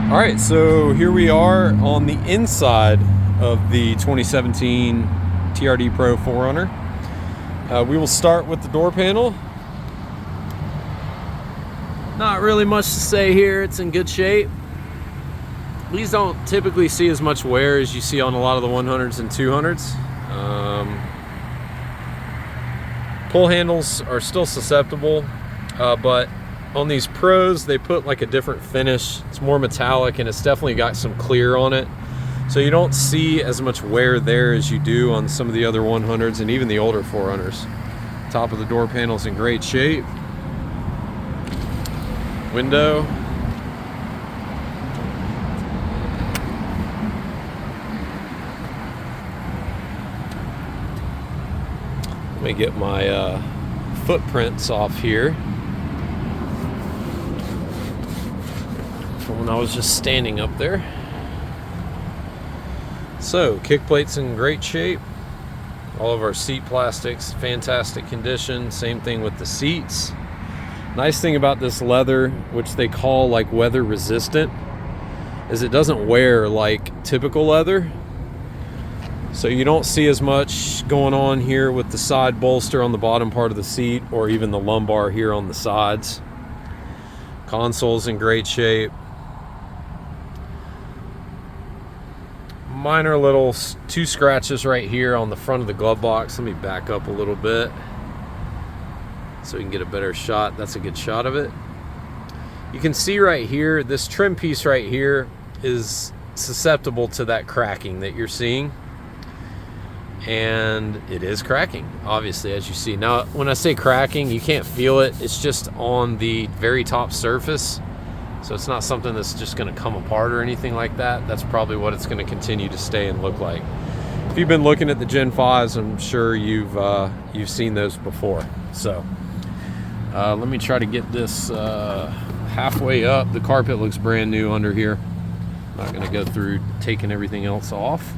All right, so here we are on the inside of the 2017 TRD Pro 4Runner. We will start with the door panel. Not really much to say here. It's in good shape. These don't typically see as much wear as you see on a lot of the 100s and 200s. Pull handles are still susceptible, but on these Pros, they put like a different finish. It's more metallic and it's definitely got some clear on it. So you don't see as much wear there as you do on some of the other 100s and even the older 4Runners. Top of the door panel is in great shape. Window. Let me get my footprints off here from when I was just standing up there. So, kick plate's in great shape. All of our seat plastics, fantastic condition. Same thing with the seats. Nice thing about this leather, which they call like weather resistant, is it doesn't wear like typical leather. So you don't see as much going on here with the side bolster on the bottom part of the seat or even the lumbar here on the sides. Console's in great shape. Minor little two scratches right here on the front of the glove box. Let me back up a little bit so we can get a better shot. That's a good shot of it. You can see right here, this trim piece right here is susceptible to that cracking that you're seeing. And it is cracking, obviously, as you see. Now, when I say cracking, you can't feel it. It's just on the very top surface. So it's not something that's just going to come apart or anything like that. That's probably what it's going to continue to stay and look like. If you've been looking at the Gen 5s, I'm sure you've seen those before. So let me try to get this halfway up. The carpet looks brand new under here. I'm not going to go through taking everything else off.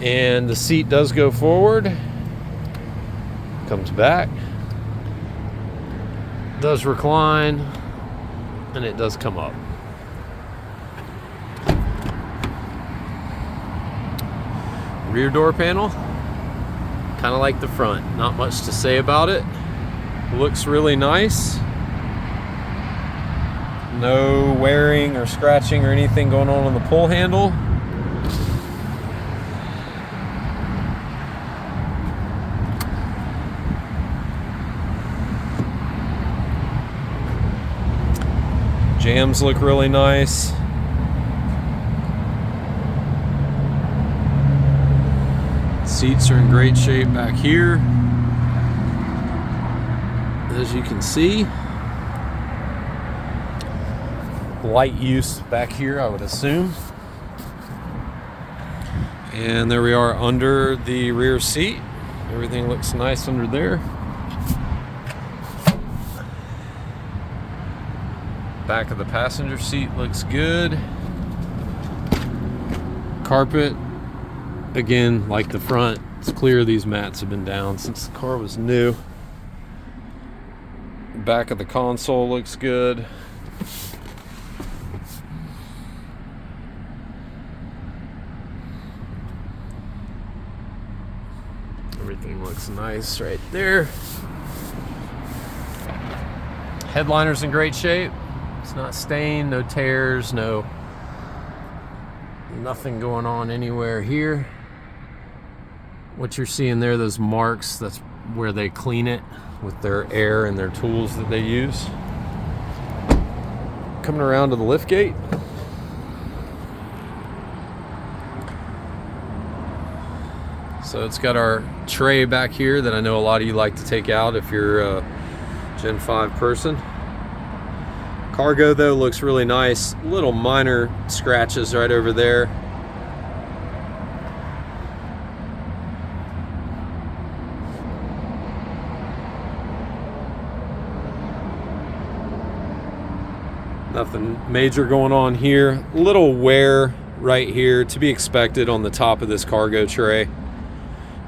And the seat does go forward, comes back, does recline, and it does come up. Rear door panel, kind of like the front. Not much to say about it. Looks really nice. No wearing or scratching or anything going on the pull handle. Jams look really nice. Seats are in great shape back here, as you can see. Light use back here, I would assume. And there we are under the rear seat. Everything looks nice under there. Back of the passenger seat looks good. Carpet, again, like the front, it's clear these mats have been down since the car was new. Back of the console looks good. Everything looks nice right there. Headliner's in great shape. It's not stained, no tears, nothing going on anywhere here. What you're seeing there, those marks, that's where they clean it with their air and their tools that they use. Coming around to the lift gate. So it's got our tray back here that I know a lot of you like to take out if you're a Gen 5 person. Cargo though looks really nice. Little minor scratches right over there. Nothing major going on here. Little wear right here to be expected on the top of this cargo tray.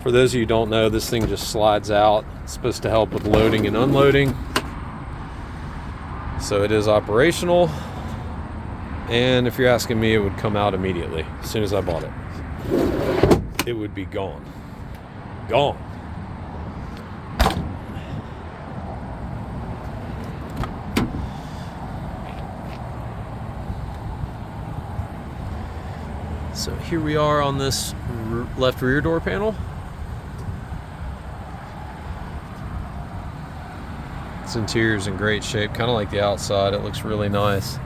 For those of you who don't know, this thing just slides out. It's supposed to help with loading and unloading. So it is operational, and if you're asking me, it would come out immediately. As soon as I bought it, it would be gone. Gone. So here we are on this left rear door panel. This interior is in great shape, kind of like the outside. It looks really nice.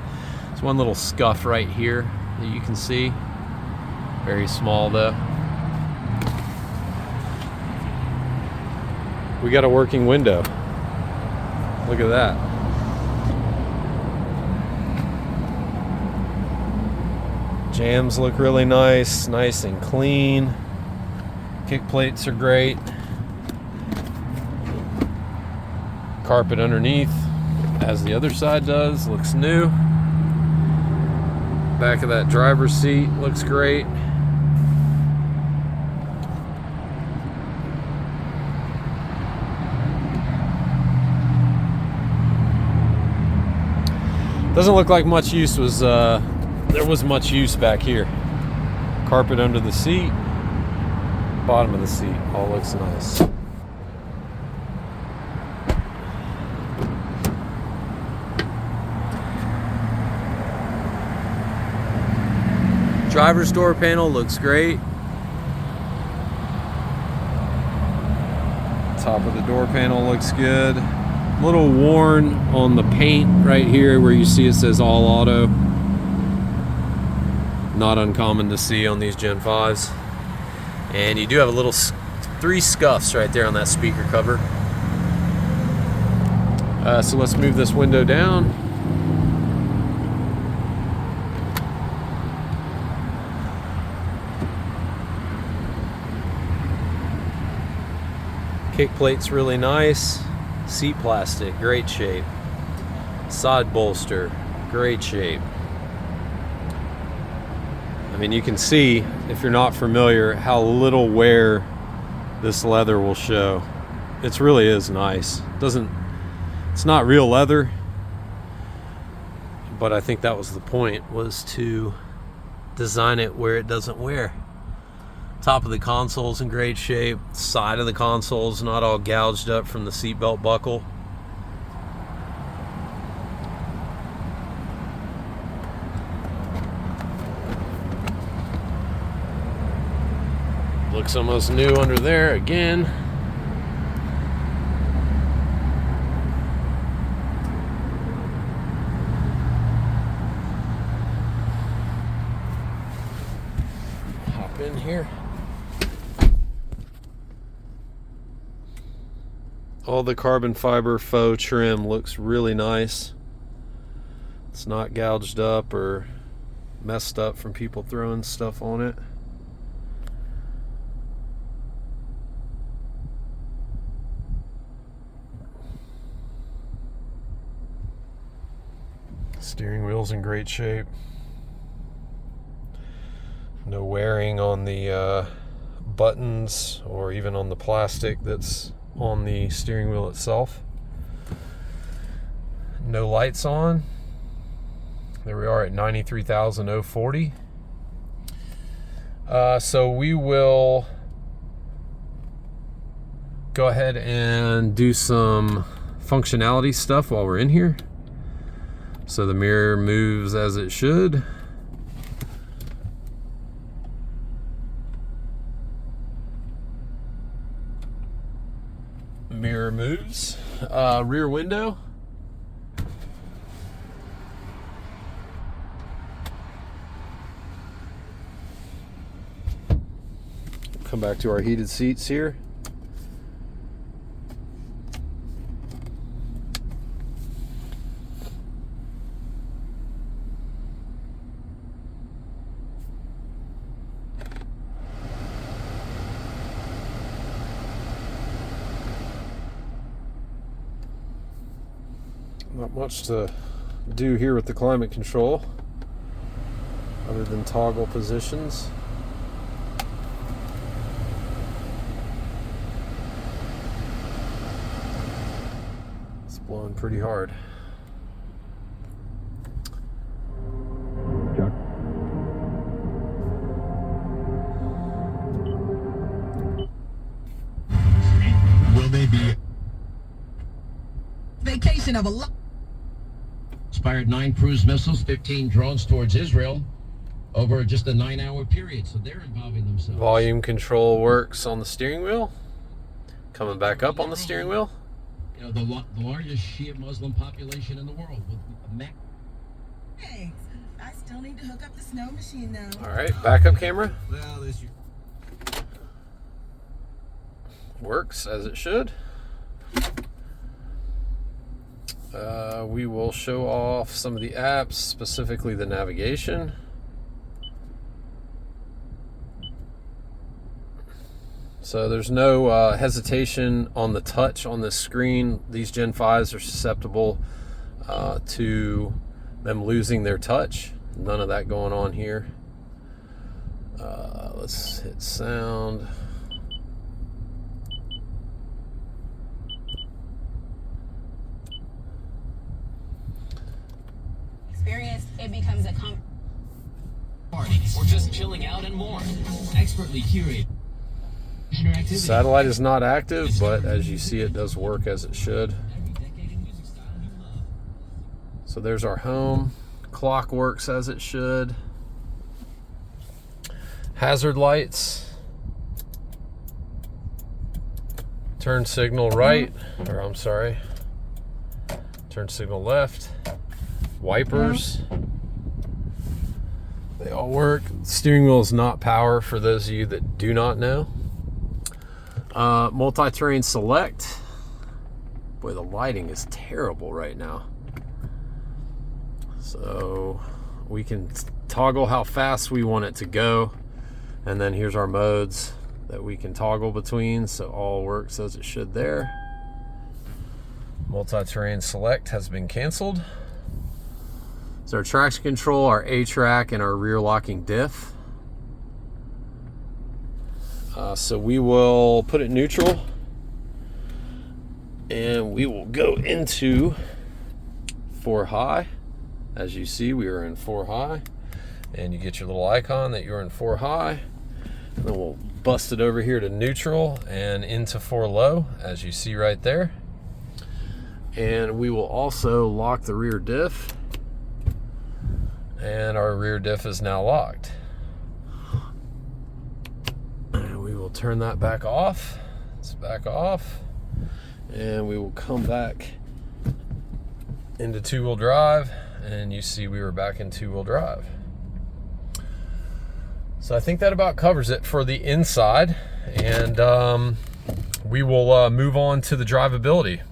There's one little scuff right here that you can see. Very small though. We got a working window. Look at that. Jambs look really nice, nice and clean. Kick plates are great. Carpet underneath, as the other side does, looks new. Back of that driver's seat looks great. Doesn't look like much use was there was much use back here. Carpet under the seat, bottom of the seat, all looks nice. Driver's door panel looks great. Top of the door panel looks good. A little worn on the paint right here where you see it says all auto. Not uncommon to see on these Gen 5s. And you do have a little 3 scuffs right there on that speaker cover. So let's move this window down. Kick plate's really nice. Seat plastic, great shape. Side bolster, great shape. I mean, you can see, if you're not familiar, how little wear this leather will show. It really is nice. It's not real leather, but I think that was the point, was to design it where it doesn't wear. Top of the console's in great shape. Side of the console's not all gouged up from the seatbelt buckle. Looks almost new under there again. Hop in here. All the carbon fiber faux trim looks really nice. It's not gouged up or messed up from people throwing stuff on it. Steering wheel's in great shape. No wearing on the buttons or even on the plastic that's on the steering wheel itself. No lights on. There we are at 93,040. So we will go ahead and do some functionality stuff while we're in here. So the mirror moves as it should. Mirror moves. Rear window. Come back to our heated seats here. Not much to do here with the climate control other than toggle positions. It's blowing pretty hard. location of a Inspired 9 cruise missiles, 15 drones towards Israel over just a 9-hour period. So they're involving themselves. Volume control works on the steering wheel. Coming back up on the steering wheel. You know, the largest Shia Muslim population in the world. Thanks. I still need to hook up the snow machine though. All right, backup camera. Well, this Works as it should. We will show off some of the apps, specifically the navigation. So there's no hesitation on the touch on this screen. These Gen 5s are susceptible to them losing their touch. None of that going on here. Let's hit sound. Experience, it becomes a party or just chilling out and more. Expertly curated. Satellite is not active, but as you see, it does work as it should. So there's our home. Clock works as it should. Hazard lights. Turn signal right, or I'm sorry, turn signal left. Wipers. They all work. Steering wheel is not power for those of you that do not know. Multi-terrain select. Boy, the lighting is terrible right now. So we can toggle how fast we want it to go. And then here's our modes that we can toggle between. So all works as it should there. Multi-terrain select has been canceled. So our traction control, our A-track, and our rear locking diff. So we will put it neutral, and we will go into 4 high. As you see, we are in 4 high, and you get your little icon that you're in 4 high. And then we'll bust it over here to neutral and into 4 low, as you see right there. And we will also lock the rear diff, and our rear diff is now locked. We'll turn that back off. It's back off, and we will come back into 2-wheel drive, and you see we were back in 2-wheel drive. So I think that about covers it for the inside, and we will move on to the drivability.